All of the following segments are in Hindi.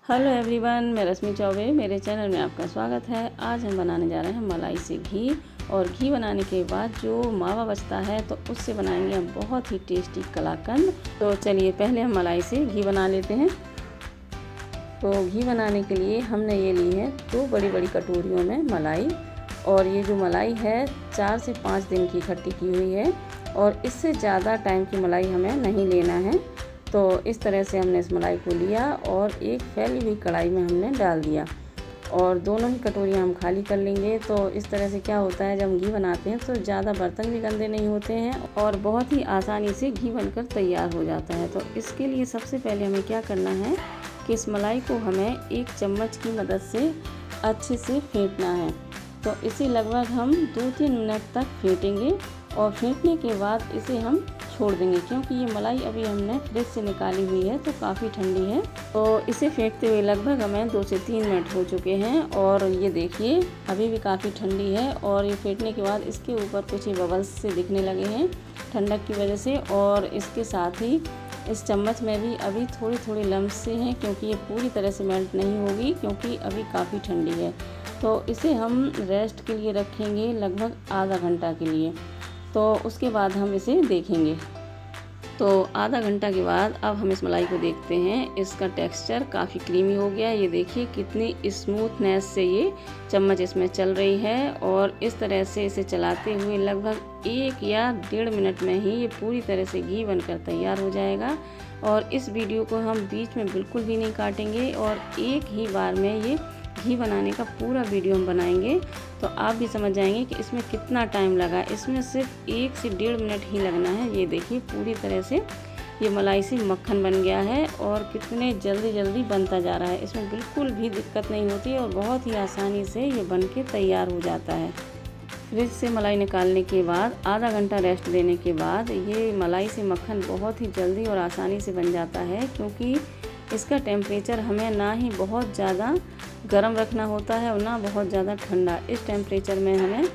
हेलो एवरीवन, मैं रश्मि चौबे। मेरे चैनल में आपका स्वागत है। आज हम बनाने जा रहे हैं मलाई से घी। और घी बनाने के बाद जो मावा बचता है तो उससे बनाएंगे हम बहुत ही टेस्टी कलाकंद। तो चलिए पहले हम मलाई से घी बना लेते हैं। तो घी बनाने के लिए हमने ये ली है 2 बड़ी बड़ी कटोरियों में मलाई। और ये जो मलाई है 4 से 5 दिन की इकट्ठी की हुई है। और इससे ज़्यादा टाइम की मलाई हमें नहीं लेना है। तो इस तरह से हमने इस मलाई को लिया और एक फैली हुई कढ़ाई में हमने डाल दिया। और दोनों ही कटोरियाँ हम खाली कर लेंगे। तो इस तरह से क्या होता है, जब हम घी बनाते हैं तो ज़्यादा बर्तन भी गंदे नहीं होते हैं और बहुत ही आसानी से घी बनकर तैयार हो जाता है। तो इसके लिए सबसे पहले हमें क्या करना है कि इस मलाई को हमें 1 चम्मच की मदद से अच्छे से फेंटना है। तो इसे लगभग हम 2-3 मिनट तक फेंटेंगे। और फेंटने के बाद इसे हम छोड़ देंगे, क्योंकि ये मलाई अभी हमने फ्रिज से निकाली हुई है तो काफ़ी ठंडी है। तो इसे फेंटते हुए लगभग हमें 2 से 3 मिनट हो चुके हैं। और ये देखिए अभी भी काफ़ी ठंडी है। और ये फेंटने के बाद इसके ऊपर कुछ बबल्स से दिखने लगे हैं ठंडक की वजह से। और इसके साथ ही इस चम्मच में भी अभी थोड़ी थोड़ी लम्स से हैं, क्योंकि ये पूरी तरह से मेल्ट नहीं होगी, क्योंकि अभी काफ़ी ठंडी है। तो इसे हम रेस्ट के लिए रखेंगे लगभग आधा घंटा के लिए। तो उसके बाद हम इसे देखेंगे। तो आधा घंटा के बाद अब हम इस मलाई को देखते हैं। इसका टेक्सचर काफ़ी क्रीमी हो गया है। ये देखिए कितनी स्मूथनेस से ये चम्मच इसमें चल रही है। और इस तरह से इसे चलाते हुए लगभग 1 या 1.5 मिनट में ही ये पूरी तरह से घी बनकर तैयार हो जाएगा। और इस वीडियो को हम बीच में बिल्कुल भी नहीं काटेंगे और एक ही बार में ये घी बनाने का पूरा वीडियो हम बनाएंगे। तो आप भी समझ जाएंगे कि इसमें कितना टाइम लगा। इसमें सिर्फ 1 से 1.5 मिनट ही लगना है। ये देखिए पूरी तरह से ये मलाई से मक्खन बन गया है और कितने जल्दी जल्दी बनता जा रहा है। इसमें बिल्कुल भी दिक्कत नहीं होती और बहुत ही आसानी से ये बन के तैयार हो जाता है। फ्रिज से मलाई निकालने के बाद आधा घंटा रेस्ट देने के बाद ये मलाई से मक्खन बहुत ही जल्दी और आसानी से बन जाता है, क्योंकि इसका टेम्परेचर हमें ना ही बहुत ज़्यादा गर्म रखना होता है और ना बहुत ज़्यादा ठंडा। इस टेम्परेचर में हमें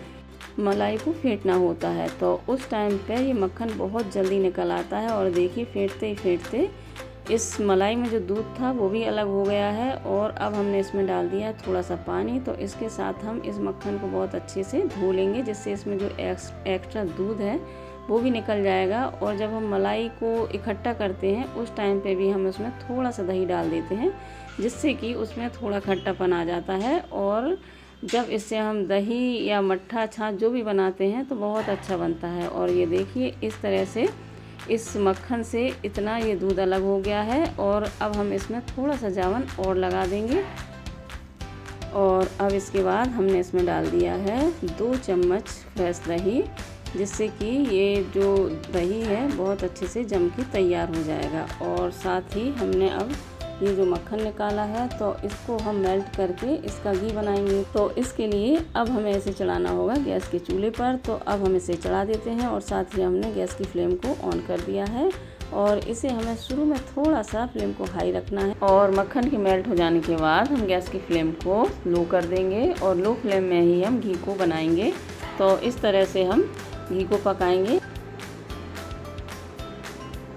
मलाई को फेंटना होता है। तो उस टाइम पे ये मक्खन बहुत जल्दी निकल आता है। और देखिए फेंटते ही फेंटते इस मलाई में जो दूध था वो भी अलग हो गया है। और अब हमने इसमें डाल दिया थोड़ा सा पानी। तो इसके साथ हम इस मक्खन को बहुत अच्छे से धो लेंगे, जिससे इसमें जो एक्स्ट्रा दूध है वो भी निकल जाएगा। और जब हम मलाई को इकट्ठा करते हैं उस टाइम पे भी हम उसमें थोड़ा सा दही डाल देते हैं, जिससे कि उसमें थोड़ा खट्टापन आ जाता है। और जब इससे हम दही या मट्ठा छाछ जो भी बनाते हैं तो बहुत अच्छा बनता है। और ये देखिए इस तरह से इस मक्खन से इतना ये दूध अलग हो गया है। और अब हम इसमें थोड़ा सा जावन और लगा देंगे। और अब इसके बाद हमने इसमें डाल दिया है 2 चम्मच फ्रेश दही, जिससे कि ये जो दही है बहुत अच्छे से जम के तैयार हो जाएगा। और साथ ही हमने अब ये जो मक्खन निकाला है तो इसको हम मेल्ट करके इसका घी बनाएंगे। तो इसके लिए अब हमें इसे चढ़ाना होगा गैस के चूल्हे पर। तो अब हम इसे चढ़ा देते हैं और साथ ही हमने गैस की फ्लेम को ऑन कर दिया है। और इसे हमें शुरू में थोड़ा सा फ्लेम को हाई रखना है। और मक्खन के मेल्ट हो जाने के बाद हम गैस की फ्लेम को लो कर देंगे और लो फ्लेम में ही हम घी को बनाएंगे। तो इस तरह से हम घी को पकाएंगे।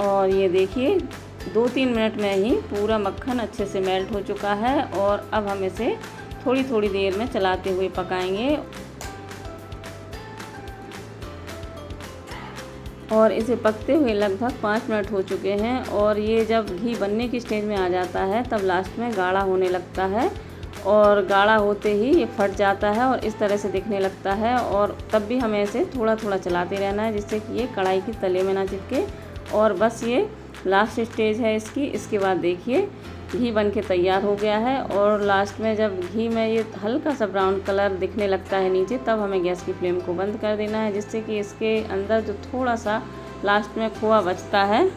और ये देखिए 2-3 मिनट में ही पूरा मक्खन अच्छे से मेल्ट हो चुका है। और अब हम इसे थोड़ी थोड़ी देर में चलाते हुए पकाएंगे। और इसे पकते हुए लगभग 5 मिनट हो चुके हैं। और ये जब घी बनने की स्टेज में आ जाता है तब लास्ट में गाढ़ा होने लगता है। और गाढ़ा होते ही ये फट जाता है और इस तरह से दिखने लगता है। और तब भी हमें इसे थोड़ा थोड़ा चलाते रहना है, जिससे कि ये कढ़ाई की तले में ना चिपके। और बस ये लास्ट स्टेज है इसकी। इसके बाद देखिए घी बन के तैयार हो गया है। और लास्ट में जब घी में ये हल्का सा ब्राउन कलर दिखने लगता है नीचे, तब हमें गैस की फ्लेम को बंद कर देना है, जिससे कि इसके अंदर जो थोड़ा सा लास्ट में खोआ बचता है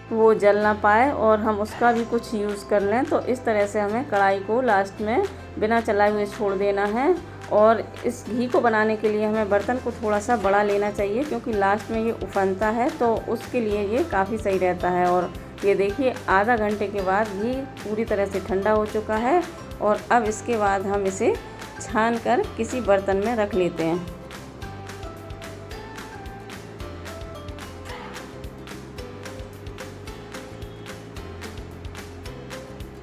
वो जल ना पाए और हम उसका भी कुछ यूज़ कर लें। तो इस तरह से हमें कढ़ाई को लास्ट में बिना चलाए हुए छोड़ देना है। और इस घी को बनाने के लिए हमें बर्तन को थोड़ा सा बड़ा लेना चाहिए, क्योंकि लास्ट में ये उफनता है तो उसके लिए ये काफ़ी सही रहता है। और ये देखिए आधा घंटे के बाद घी पूरी तरह से ठंडा हो चुका है। और अब इसके बाद हम इसे छान कर किसी बर्तन में रख लेते हैं।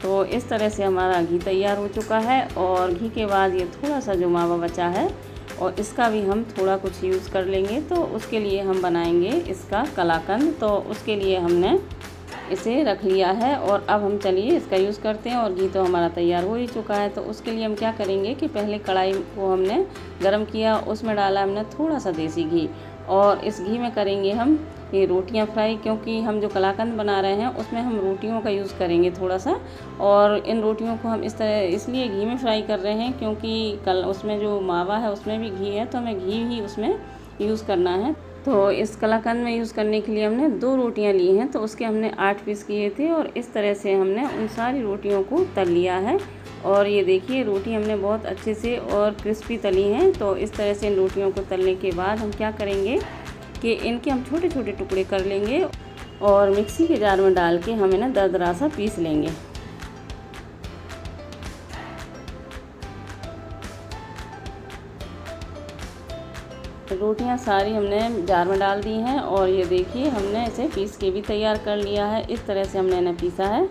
तो इस तरह से हमारा घी तैयार हो चुका है। और घी के बाद ये थोड़ा सा जो मावा बचा है और इसका भी हम थोड़ा कुछ यूज़ कर लेंगे। तो उसके लिए हम बनाएंगे इसका कलाकंद। तो उसके लिए हमने इसे रख लिया है और अब हम चलिए इसका यूज़ करते हैं। और घी तो हमारा तैयार हो ही चुका है। तो उसके लिए हम क्या करेंगे कि पहले कढ़ाई को हमने गरम किया, उसमें डाला हमने थोड़ा सा देसी घी और इस घी में करेंगे हम ये रोटियां फ्राई, क्योंकि हम जो कलाकंद बना रहे हैं उसमें हम रोटियों का यूज़ करेंगे थोड़ा सा। और इन रोटियों को हम इस तरह इसलिए घी में फ्राई कर रहे हैं क्योंकि उसमें जो मावा है उसमें भी घी है, तो हमें घी ही उसमें यूज़ करना है। तो इस कलाकंद में यूज़ करने के लिए हमने 2 रोटियां ली हैं, तो उसके हमने 8 पीस किए थे और इस तरह से हमने उन सारी रोटियों को तल लिया है। और ये देखिए रोटी हमने बहुत अच्छे से और क्रिस्पी तली हैं। तो इस तरह से इन रोटियों को तलने के बाद हम क्या करेंगे कि इनके हम छोटे छोटे टुकड़े कर लेंगे और मिक्सी के जार में डाल के हम इन्हें दरदरा सा पीस लेंगे। रोटियां सारी हमने जार में डाल दी हैं और ये देखिए हमने इसे पीस के भी तैयार कर लिया है। इस तरह से हमने इन्हें पीसा है।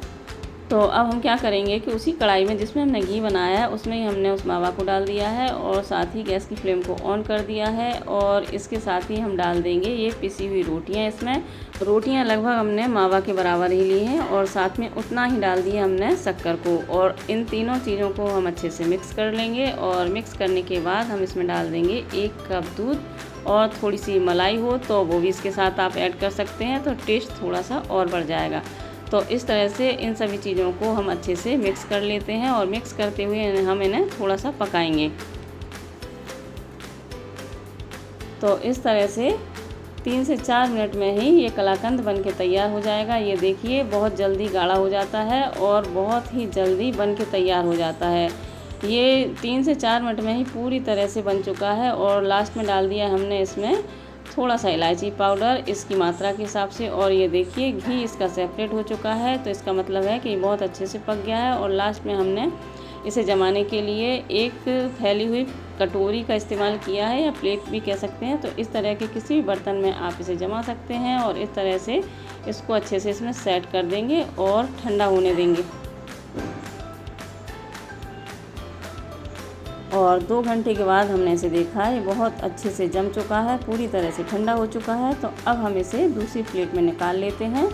तो अब हम क्या करेंगे कि उसी कढ़ाई में जिसमें हमने घी बनाया है उसमें ही हमने उस मावा को डाल दिया है और साथ ही गैस की फ्लेम को ऑन कर दिया है। और इसके साथ ही हम डाल देंगे ये पिसी हुई रोटियां। इसमें रोटियां लगभग हमने मावा के बराबर ही ली हैं और साथ में उतना ही डाल दिया हमने शक्कर को। और इन तीनों चीज़ों को हम अच्छे से मिक्स कर लेंगे और मिक्स करने के बाद हम इसमें डाल देंगे 1 कप दूध और थोड़ी सी मलाई हो तो वो भी इसके साथ आप ऐड कर सकते हैं, तो टेस्ट थोड़ा सा और बढ़ जाएगा। तो इस तरह से इन सभी चीज़ों को हम अच्छे से मिक्स कर लेते हैं और मिक्स करते हुए हम इन्हें थोड़ा सा पकाएंगे। तो इस तरह से 3 से 4 मिनट में ही ये कलाकंद बन के तैयार हो जाएगा। ये देखिए बहुत जल्दी गाढ़ा हो जाता है और बहुत ही जल्दी बन के तैयार हो जाता है। ये 3 से 4 मिनट में ही पूरी तरह से बन चुका है। और लास्ट में डाल दिया हमने इसमें थोड़ा सा इलायची पाउडर इसकी मात्रा के हिसाब से। और ये देखिए घी इसका सेपरेट हो चुका है, तो इसका मतलब है कि बहुत अच्छे से पक गया है। और लास्ट में हमने इसे जमाने के लिए एक फैली हुई कटोरी का इस्तेमाल किया है या प्लेट भी कह सकते हैं। तो इस तरह के किसी भी बर्तन में आप इसे जमा सकते हैं और इस तरह से इसको अच्छे से इसमें सेट कर देंगे और ठंडा होने देंगे। और 2 घंटे के बाद हमने इसे देखा है, ये बहुत अच्छे से जम चुका है, पूरी तरह से ठंडा हो चुका है। तो अब हम इसे दूसरी प्लेट में निकाल लेते हैं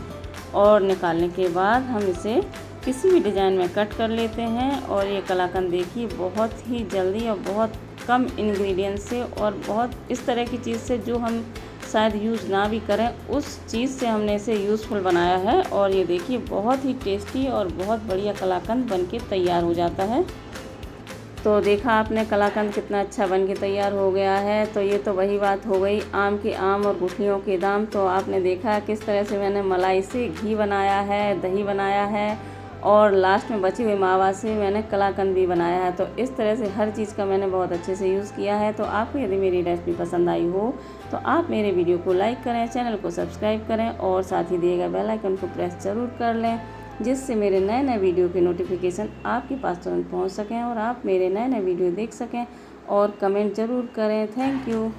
और निकालने के बाद हम इसे किसी भी डिज़ाइन में कट कर लेते हैं। और ये कलाकंद देखिए बहुत ही जल्दी और बहुत कम इंग्रेडिएंट से और बहुत इस तरह की चीज़ से जो हम शायद यूज़ ना भी करें उस चीज़ से हमने इसे यूज़फुल बनाया है। और ये देखिए बहुत ही टेस्टी और बहुत बढ़िया कलाकंद बन के तैयार हो जाता है। तो देखा आपने कलाकंद कितना अच्छा बन के तैयार हो गया है। तो ये तो वही बात हो गई आम के आम और गुठलियों के दाम। तो आपने देखा किस तरह से मैंने मलाई से घी बनाया है, दही बनाया है और लास्ट में बचे हुए मावा से मैंने कलाकंद भी बनाया है। तो इस तरह से हर चीज़ का मैंने बहुत अच्छे से यूज़ किया है। तो आपको यदि मेरी रेसिपी पसंद आई हो तो आप मेरे वीडियो को लाइक करें, चैनल को सब्सक्राइब करें और साथ ही दिए गए बेल आइकन को प्रेस ज़रूर कर लें, जिससे मेरे नए नए वीडियो के नोटिफिकेशन आपके पास तुरंत पहुंच सकें और आप मेरे नए नए वीडियो देख सकें। और कमेंट ज़रूर करें। Thank you.